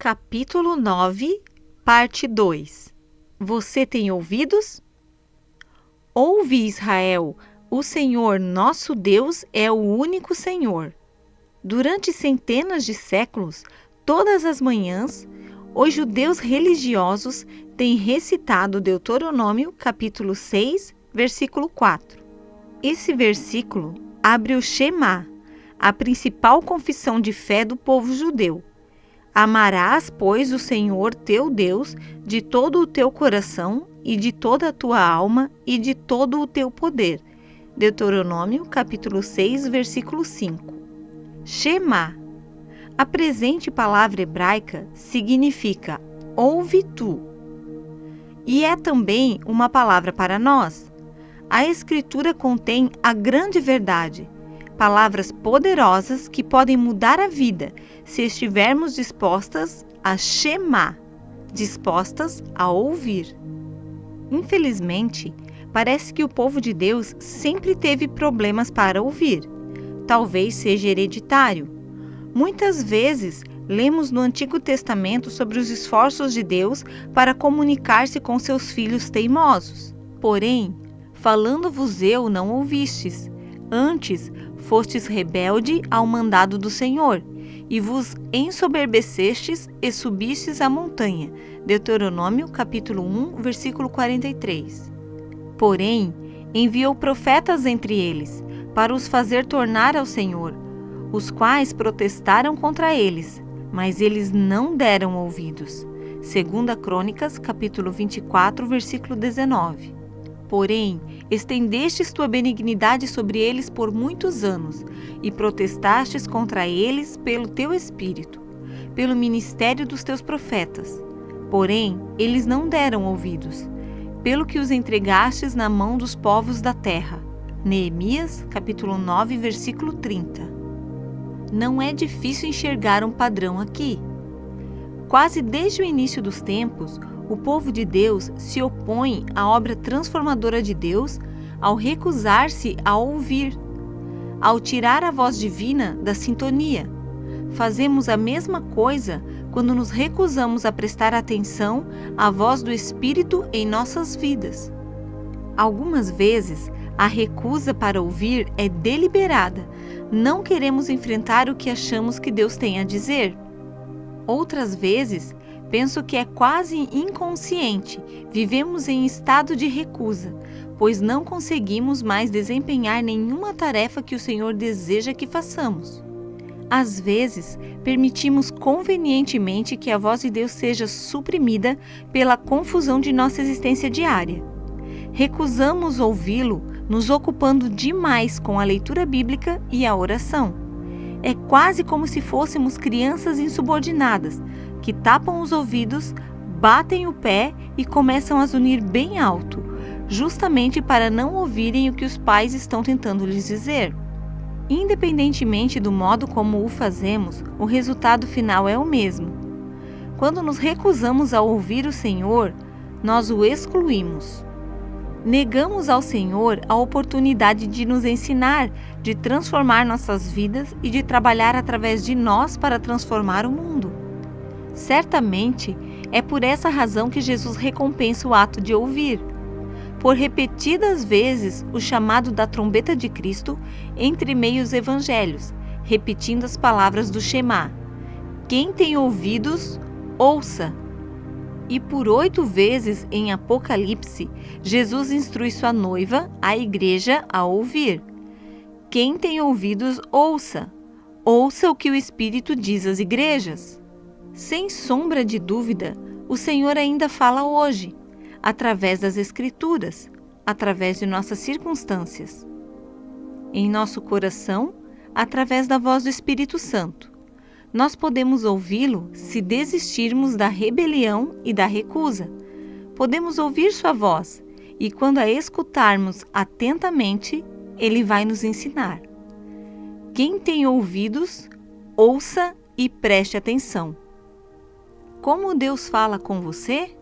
Capítulo 9, parte 2. Você tem ouvidos? Ouve, Israel, o Senhor nosso Deus é o único Senhor. Durante centenas de séculos, todas as manhãs, os judeus religiosos têm recitado Deuteronômio, capítulo 6, versículo 4. Esse versículo abre o Shema, a principal confissão de fé do povo judeu. Amarás, pois, o Senhor teu Deus de todo o teu coração e de toda a tua alma e de todo o teu poder. Deuteronômio, capítulo 6, versículo 5. Shema. A presente palavra hebraica significa ouve tu. E é também uma palavra para nós. A Escritura contém a grande verdade, palavras poderosas que podem mudar a vida se estivermos dispostas a Shema, dispostas a ouvir. Infelizmente, parece que o povo de Deus sempre teve problemas para ouvir. Talvez seja hereditário. Muitas vezes, lemos no Antigo Testamento sobre os esforços de Deus para comunicar-se com seus filhos teimosos. Porém, falando-vos eu, não ouvistes. Antes, fostes rebelde ao mandado do Senhor, e vos ensoberbecestes e subistes a montanha. Deuteronômio, capítulo 1, versículo 43. Porém, enviou profetas entre eles, para os fazer tornar ao Senhor, os quais protestaram contra eles, mas eles não deram ouvidos. 2 Crônicas, capítulo 24, versículo 19. Porém, estendestes tua benignidade sobre eles por muitos anos, e protestastes contra eles pelo teu Espírito, pelo ministério dos teus profetas. Porém, eles não deram ouvidos, pelo que os entregastes na mão dos povos da terra. Neemias, capítulo 9, versículo 30. Não é difícil enxergar um padrão aqui. Quase desde o início dos tempos, o povo de Deus se opõe à obra transformadora de Deus ao recusar-se a ouvir, ao tirar a voz divina da sintonia. Fazemos a mesma coisa quando nos recusamos a prestar atenção à voz do Espírito em nossas vidas. Algumas vezes, a recusa para ouvir é deliberada. Não queremos enfrentar o que achamos que Deus tem a dizer. Outras vezes, penso que é quase inconsciente, vivemos em estado de recusa, pois não conseguimos mais desempenhar nenhuma tarefa que o Senhor deseja que façamos. Às vezes, permitimos convenientemente que a voz de Deus seja suprimida pela confusão de nossa existência diária. Recusamos ouvi-lo, nos ocupando demais com a leitura bíblica e a oração. É quase como se fôssemos crianças insubordinadas, que tapam os ouvidos, batem o pé e começam a zunir bem alto, justamente para não ouvirem o que os pais estão tentando lhes dizer. Independentemente do modo como o fazemos, o resultado final é o mesmo. Quando nos recusamos a ouvir o Senhor, nós o excluímos. Negamos ao Senhor a oportunidade de nos ensinar, de transformar nossas vidas e de trabalhar através de nós para transformar o mundo. Certamente, é por essa razão que Jesus recompensa o ato de ouvir. Por repetidas vezes, o chamado da trombeta de Cristo entre meios evangelhos, repetindo as palavras do Shema. Quem tem ouvidos, ouça. E por 8 vezes em Apocalipse, Jesus instrui sua noiva, a igreja, a ouvir. Quem tem ouvidos, ouça. Ouça o que o Espírito diz às igrejas. Sem sombra de dúvida, o Senhor ainda fala hoje, através das Escrituras, através de nossas circunstâncias. Em nosso coração, através da voz do Espírito Santo. Nós podemos ouvi-lo se desistirmos da rebelião e da recusa. Podemos ouvir sua voz e, quando a escutarmos atentamente, ele vai nos ensinar. Quem tem ouvidos, ouça e preste atenção. Como Deus fala com você?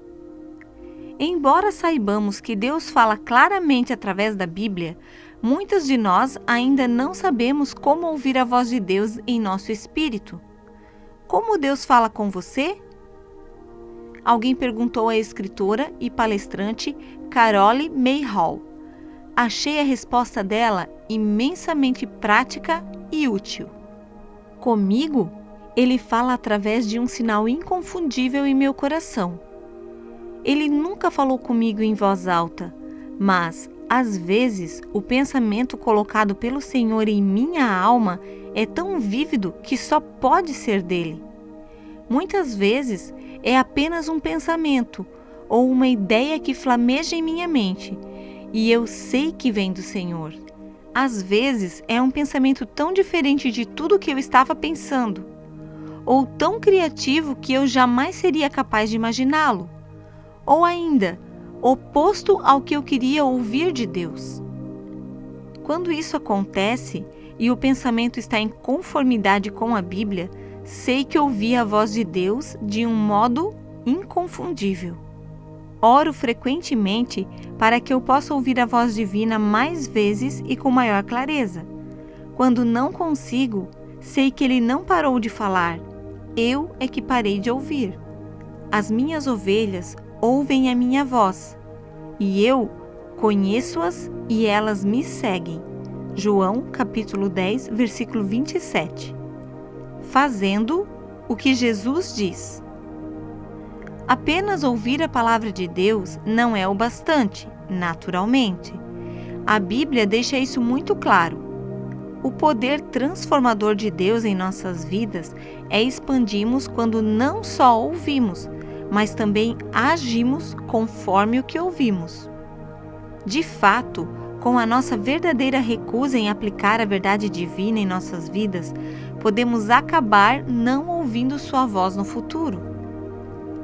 Embora saibamos que Deus fala claramente através da Bíblia, muitas de nós ainda não sabemos como ouvir a voz de Deus em nosso espírito. Como Deus fala com você? alguém perguntou à escritora e palestrante Carole May Hall. Achei a resposta dela imensamente prática e útil. Comigo, ele fala através de um sinal inconfundível em meu coração. Ele nunca falou comigo em voz alta, mas, às vezes, o pensamento colocado pelo Senhor em minha alma é tão vívido que só pode ser dele. Muitas vezes é apenas um pensamento ou uma ideia que flameja em minha mente, e eu sei que vem do Senhor. Às vezes é um pensamento tão diferente de tudo que eu estava pensando, ou tão criativo que eu jamais seria capaz de imaginá-lo, ou ainda, oposto ao que eu queria ouvir de Deus. Quando isso acontece e o pensamento está em conformidade com a Bíblia, sei que ouvi a voz de Deus de um modo inconfundível. Oro frequentemente para que eu possa ouvir a voz divina mais vezes e com maior clareza. Quando não consigo, sei que ele não parou de falar, eu é que parei de ouvir. As minhas ovelhas ouvem a minha voz, e eu conheço-as e elas me seguem. João capítulo 10, versículo 27. Fazendo o que Jesus diz. Apenas ouvir a palavra de Deus não é o bastante, naturalmente. A Bíblia deixa isso muito claro. O poder transformador de Deus em nossas vidas é expandirmos quando não só ouvimos, mas também agimos conforme o que ouvimos. De fato, com a nossa verdadeira recusa em aplicar a verdade divina em nossas vidas, podemos acabar não ouvindo sua voz no futuro.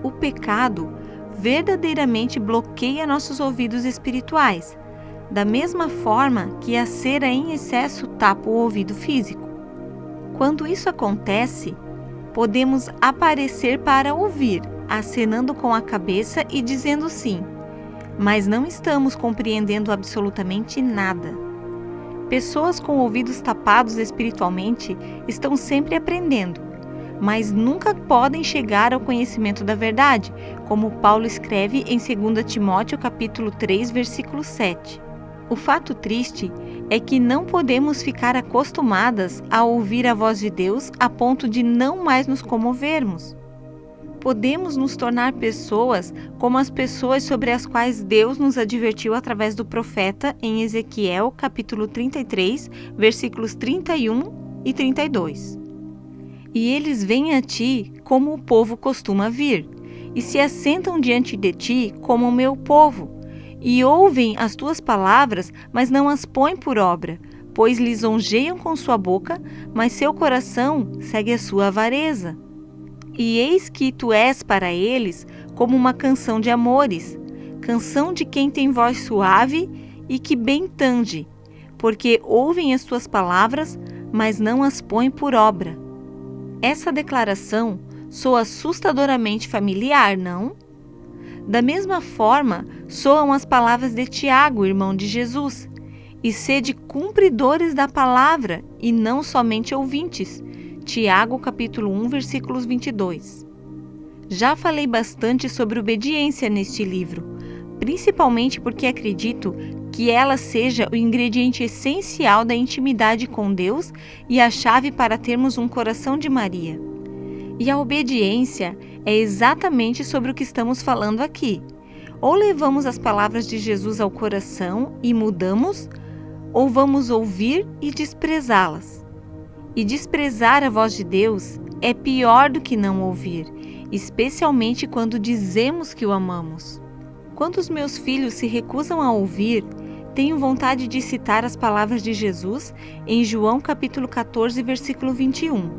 O pecado verdadeiramente bloqueia nossos ouvidos espirituais, da mesma forma que a cera em excesso tapa o ouvido físico. Quando isso acontece, podemos aparecer para ouvir, acenando com a cabeça e dizendo sim, mas não estamos compreendendo absolutamente nada. Pessoas com ouvidos tapados espiritualmente estão sempre aprendendo, mas nunca podem chegar ao conhecimento da verdade, como Paulo escreve em 2 Timóteo capítulo 3, versículo 7. O fato triste é que não podemos ficar acostumadas a ouvir a voz de Deus a ponto de não mais nos comovermos. Podemos nos tornar pessoas como as pessoas sobre as quais Deus nos advertiu através do profeta em Ezequiel capítulo 33, versículos 31 e 32. E eles vêm a ti como o povo costuma vir, e se assentam diante de ti como o meu povo, e ouvem as tuas palavras, mas não as põem por obra, pois lisonjeiam com sua boca, mas seu coração segue a sua avareza. E eis que tu és para eles como uma canção de amores, canção de quem tem voz suave e que bem tange, porque ouvem as tuas palavras, mas não as põem por obra. Essa declaração soa assustadoramente familiar, não? Da mesma forma, soam as palavras de Tiago, irmão de Jesus, e sede cumpridores da palavra e não somente ouvintes. Tiago capítulo 1, versículos 22. Já falei bastante sobre obediência neste livro, principalmente porque acredito que ela seja o ingrediente essencial da intimidade com Deus e a chave para termos um coração de Maria. E a obediência é exatamente sobre o que estamos falando aqui. Ou levamos as palavras de Jesus ao coração e mudamos, ou vamos ouvir e desprezá-las. E desprezar a voz de Deus é pior do que não ouvir, especialmente quando dizemos que o amamos. Quando os meus filhos se recusam a ouvir, tenho vontade de citar as palavras de Jesus em João capítulo 14, versículo 21.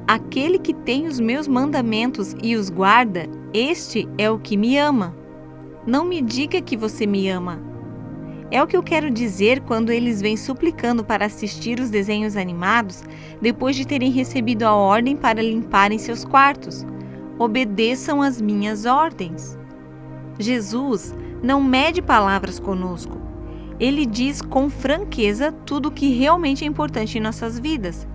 Aquele que tem os meus mandamentos e os guarda, este é o que me ama. Não me diga que você me ama. É o que eu quero dizer quando eles vêm suplicando para assistir os desenhos animados depois de terem recebido a ordem para limparem seus quartos. Obedeçam as minhas ordens. Jesus não mede palavras conosco. Ele diz com franqueza tudo o que realmente é importante em nossas vidas.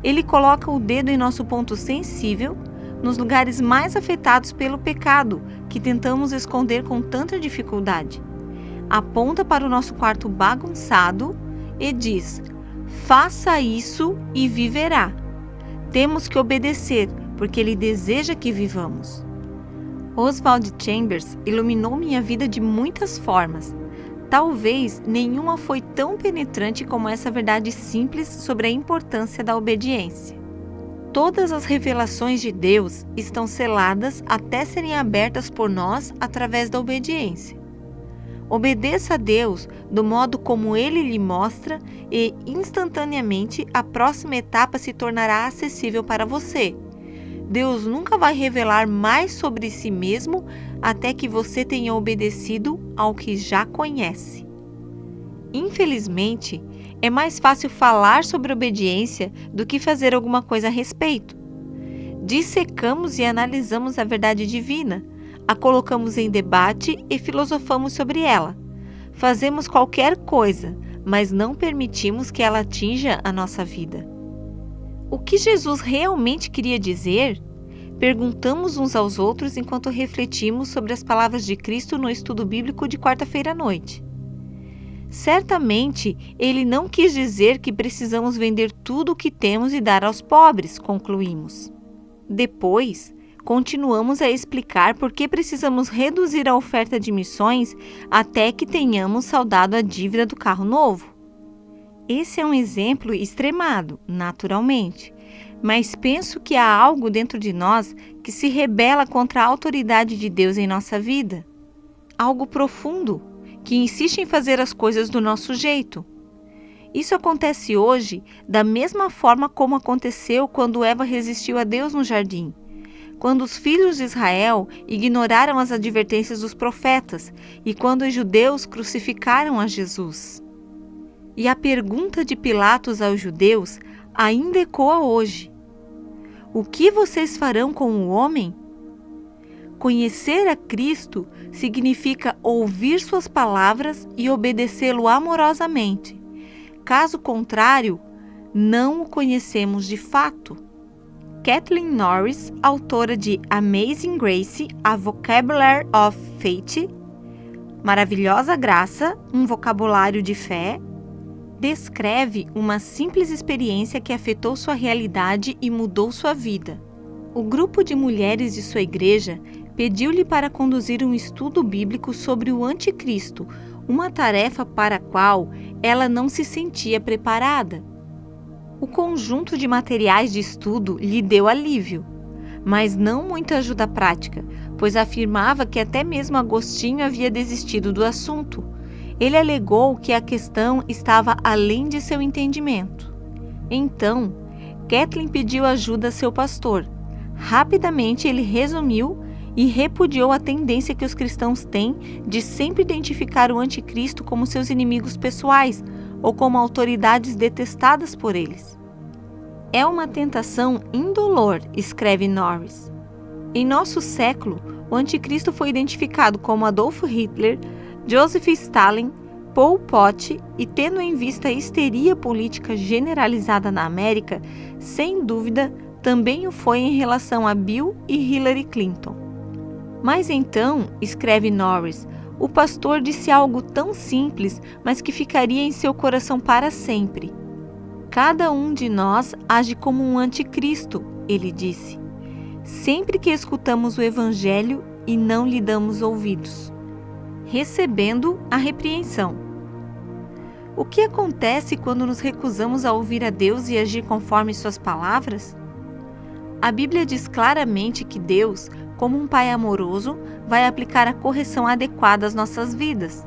Ele coloca o dedo em nosso ponto sensível, nos lugares mais afetados pelo pecado, que tentamos esconder com tanta dificuldade. Aponta para o nosso quarto bagunçado e diz: faça isso e viverá. Temos que obedecer, porque Ele deseja que vivamos. Oswald Chambers iluminou minha vida de muitas formas. Talvez nenhuma foi tão penetrante como essa verdade simples sobre a importância da obediência. Todas as revelações de Deus estão seladas até serem abertas por nós através da obediência. Obedeça a Deus do modo como Ele lhe mostra e, instantaneamente, a próxima etapa se tornará acessível para você. Deus nunca vai revelar mais sobre si mesmo até que você tenha obedecido ao que já conhece. Infelizmente, é mais fácil falar sobre obediência do que fazer alguma coisa a respeito. Dissecamos e analisamos a verdade divina, a colocamos em debate e filosofamos sobre ela. Fazemos qualquer coisa, mas não permitimos que ela atinja a nossa vida. O que Jesus realmente queria dizer? Perguntamos uns aos outros enquanto refletimos sobre as palavras de Cristo no estudo bíblico de quarta-feira à noite. Certamente, Ele não quis dizer que precisamos vender tudo o que temos e dar aos pobres, concluímos. Depois, continuamos a explicar por que precisamos reduzir a oferta de missões até que tenhamos saldado a dívida do carro novo. Esse é um exemplo extremado, naturalmente, mas penso que há algo dentro de nós que se rebela contra a autoridade de Deus em nossa vida. Algo profundo, que insiste em fazer as coisas do nosso jeito. Isso acontece hoje da mesma forma como aconteceu quando Eva resistiu a Deus no jardim, quando os filhos de Israel ignoraram as advertências dos profetas e quando os judeus crucificaram a Jesus. E a pergunta de Pilatos aos judeus ainda ecoa hoje: o que vocês farão com o homem? Conhecer a Cristo significa ouvir suas palavras e obedecê-lo amorosamente. Caso contrário, não o conhecemos de fato. Kathleen Norris, autora de Amazing Grace, A Vocabulary of Faith, Maravilhosa Graça, um vocabulário de fé, descreve uma simples experiência que afetou sua realidade e mudou sua vida. O grupo de mulheres de sua igreja pediu-lhe para conduzir um estudo bíblico sobre o Anticristo, uma tarefa para a qual ela não se sentia preparada. O conjunto de materiais de estudo lhe deu alívio, mas não muita ajuda prática, pois afirmava que até mesmo Agostinho havia desistido do assunto. Ele alegou que a questão estava além de seu entendimento. Então, Kathleen pediu ajuda a seu pastor. Rapidamente ele resumiu e repudiou a tendência que os cristãos têm de sempre identificar o anticristo como seus inimigos pessoais ou como autoridades detestadas por eles. É uma tentação indolor, escreve Norris. Em nosso século, o anticristo foi identificado como Adolf Hitler, Joseph Stalin, Pol Pot e, tendo em vista a histeria política generalizada na América, sem dúvida, também o foi em relação a Bill e Hillary Clinton. Mas então, escreve Norris, o pastor disse algo tão simples, mas que ficaria em seu coração para sempre. Cada um de nós age como um anticristo, ele disse, sempre que escutamos o Evangelho e não lhe damos ouvidos, recebendo a repreensão. O que acontece quando nos recusamos a ouvir a Deus e agir conforme suas palavras? A Bíblia diz claramente que Deus, como um pai amoroso, vai aplicar a correção adequada às nossas vidas.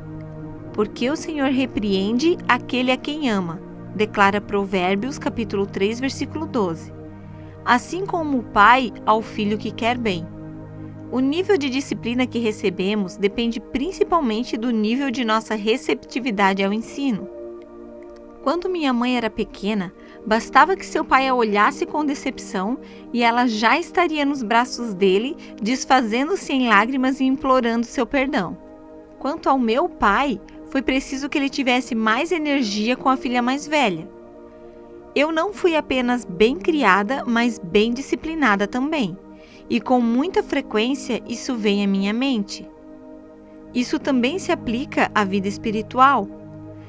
Porque o Senhor repreende aquele a quem ama, declara Provérbios capítulo 3, versículo 12. Assim como o pai ao filho que quer bem. O nível de disciplina que recebemos depende principalmente do nível de nossa receptividade ao ensino. Quando minha mãe era pequena, bastava que seu pai a olhasse com decepção e ela já estaria nos braços dele, desfazendo-se em lágrimas e implorando seu perdão. Quanto ao meu pai, foi preciso que ele tivesse mais energia com a filha mais velha. Eu não fui apenas bem criada, mas bem disciplinada também. e com muita frequência isso vem à minha mente. Isso também se aplica à vida espiritual.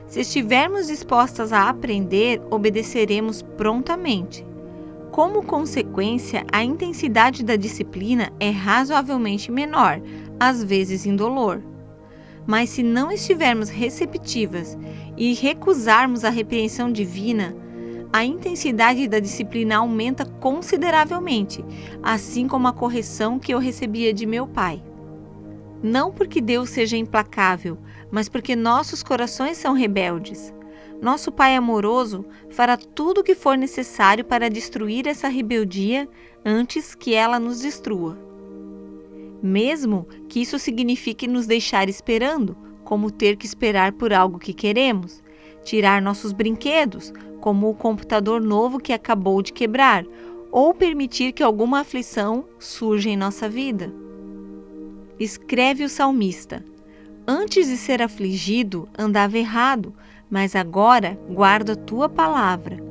Se estivermos dispostas a aprender, obedeceremos prontamente. Como consequência, a intensidade da disciplina é razoavelmente menor, às vezes indolor. Mas se não estivermos receptivas e recusarmos a repreensão divina, a intensidade da disciplina aumenta consideravelmente, assim como a correção que eu recebia de meu pai. Não porque Deus seja implacável, mas porque nossos corações são rebeldes. Nosso Pai amoroso fará tudo o que for necessário para destruir essa rebeldia antes que ela nos destrua. Mesmo que isso signifique nos deixar esperando, como ter que esperar por algo que queremos, tirar nossos brinquedos, como o computador novo que acabou de quebrar, ou permitir que alguma aflição surja em nossa vida. Escreve o salmista: antes de ser afligido, andava errado, mas agora guardo a tua palavra.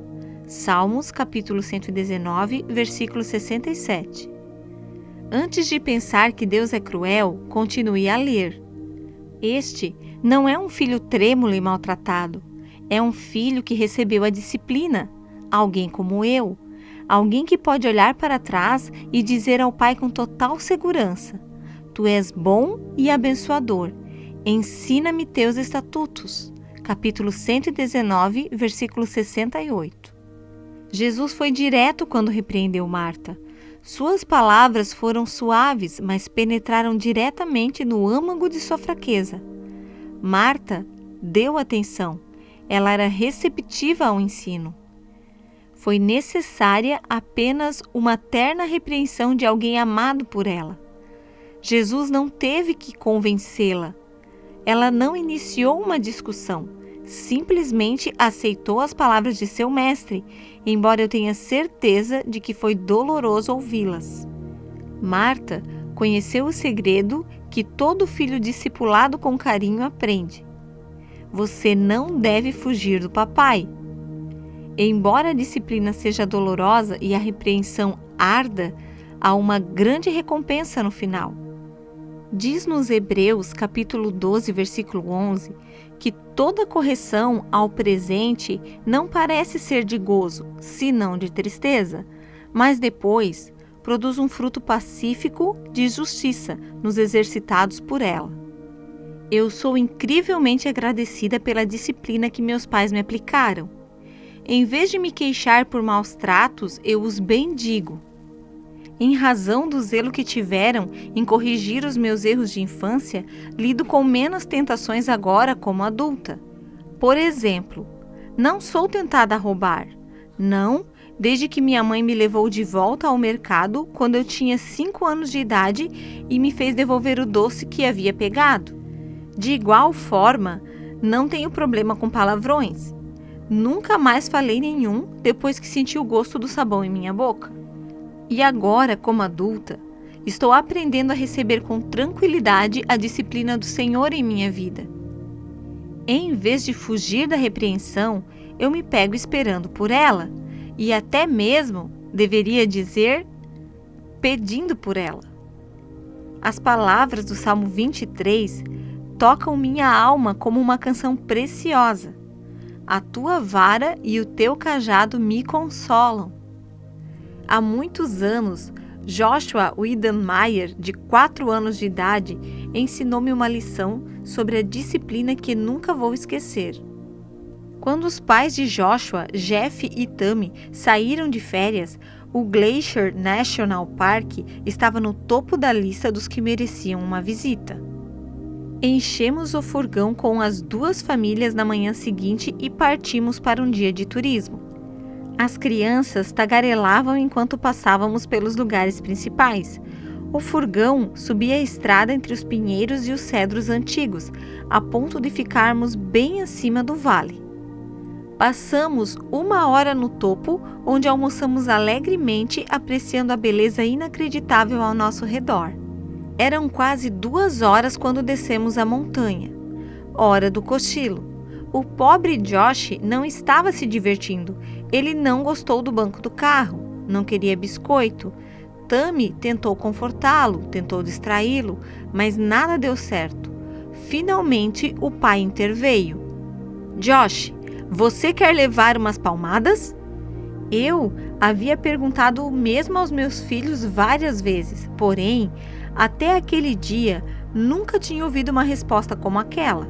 Salmos capítulo 119, versículo 67. Antes de pensar que Deus é cruel, continue a ler. Este não é um filho trêmulo e maltratado. É um filho que recebeu a disciplina. Alguém como eu. Alguém que pode olhar para trás e dizer ao Pai com total segurança: Tu és bom e abençoador. Ensina-me teus estatutos. Capítulo 119, versículo 68. Jesus foi direto quando repreendeu Marta. Suas palavras foram suaves, mas penetraram diretamente no âmago de sua fraqueza. Marta deu atenção. Ela era receptiva ao ensino. Foi necessária apenas uma terna repreensão de alguém amado por ela. Jesus não teve que convencê-la. Ela não iniciou uma discussão, simplesmente aceitou as palavras de seu mestre, embora eu tenha certeza de que foi doloroso ouvi-las. Marta conheceu o segredo que todo filho discipulado com carinho aprende. Você não deve fugir do papai. Embora a disciplina seja dolorosa e a repreensão arda, há uma grande recompensa no final. Diz-nos Hebreus, capítulo 12, versículo 11, que toda correção ao presente não parece ser de gozo, senão de tristeza, mas depois produz um fruto pacífico de justiça nos exercitados por ela. Eu sou incrivelmente agradecida pela disciplina que meus pais me aplicaram. Em vez de me queixar por maus tratos, eu os bendigo. Em razão do zelo que tiveram em corrigir os meus erros de infância, lido com menos tentações agora como adulta. Por exemplo, não sou tentada a roubar. Não, desde que minha mãe me levou de volta ao mercado quando eu tinha 5 anos de idade e me fez devolver o doce que havia pegado. De igual forma, não tenho problema com palavrões. Nunca mais falei nenhum depois que senti o gosto do sabão em minha boca. E agora, como adulta, estou aprendendo a receber com tranquilidade a disciplina do Senhor em minha vida. Em vez de fugir da repreensão, eu me pego esperando por ela, e até mesmo, deveria dizer, pedindo por ela. As palavras do Salmo 23 tocam minha alma como uma canção preciosa. A tua vara e o teu cajado me consolam. Há muitos anos, Joshua Wiedenmayer, de 4 anos de idade, ensinou-me uma lição sobre a disciplina que nunca vou esquecer. Quando os pais de Joshua, Jeff e Tammy, saíram de férias, o Glacier National Park estava no topo da lista dos que mereciam uma visita. Enchemos o furgão com as 2 famílias na manhã seguinte e partimos para um dia de turismo. As crianças tagarelavam enquanto passávamos pelos lugares principais. O furgão subia a estrada entre os pinheiros e os cedros antigos, a ponto de ficarmos bem acima do vale. Passamos 1 hora no topo, onde almoçamos alegremente, apreciando a beleza inacreditável ao nosso redor. Eram quase 2 horas quando descemos a montanha. Hora do cochilo. O pobre Josh não estava se divertindo. Ele não gostou do banco do carro, não queria biscoito. Tami tentou confortá-lo, tentou distraí-lo, mas nada deu certo. Finalmente, o pai interveio. Josh, você quer levar umas palmadas? Eu havia perguntado o mesmo aos meus filhos várias vezes, porém, até aquele dia, nunca tinha ouvido uma resposta como aquela.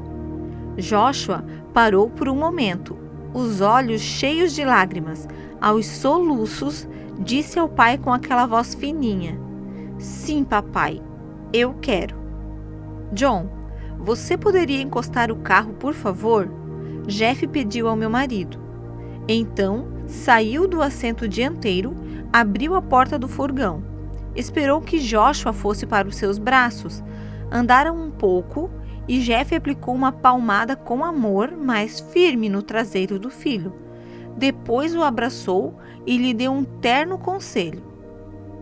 Joshua parou por um momento, os olhos cheios de lágrimas. Aos soluços, disse ao pai com aquela voz fininha: Sim, papai, eu quero. John, você poderia encostar o carro, por favor? Jeff pediu ao meu marido. Então, saiu do assento dianteiro, abriu a porta do furgão. Esperou que Joshua fosse para os seus braços. Andaram um pouco e Jeff aplicou uma palmada com amor, mas firme no traseiro do filho. Depois o abraçou e lhe deu um terno conselho.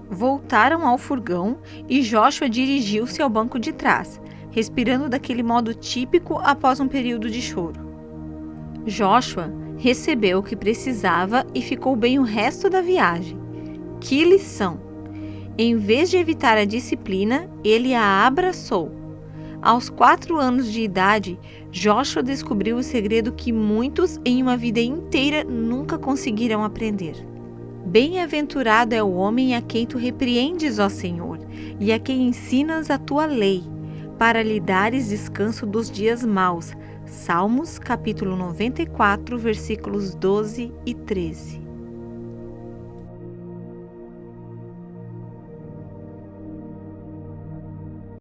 Voltaram ao furgão e Joshua dirigiu-se ao banco de trás, respirando daquele modo típico após um período de choro. Joshua recebeu o que precisava e ficou bem o resto da viagem. Que lição! Em vez de evitar a disciplina, ele a abraçou. Aos 4 anos de idade, Joshua descobriu o segredo que muitos em uma vida inteira nunca conseguirão aprender. Bem-aventurado é o homem a quem tu repreendes, ó Senhor, e a quem ensinas a tua lei, para lhe dares descanso dos dias maus. Salmos, capítulo 94, versículos 12 e 13.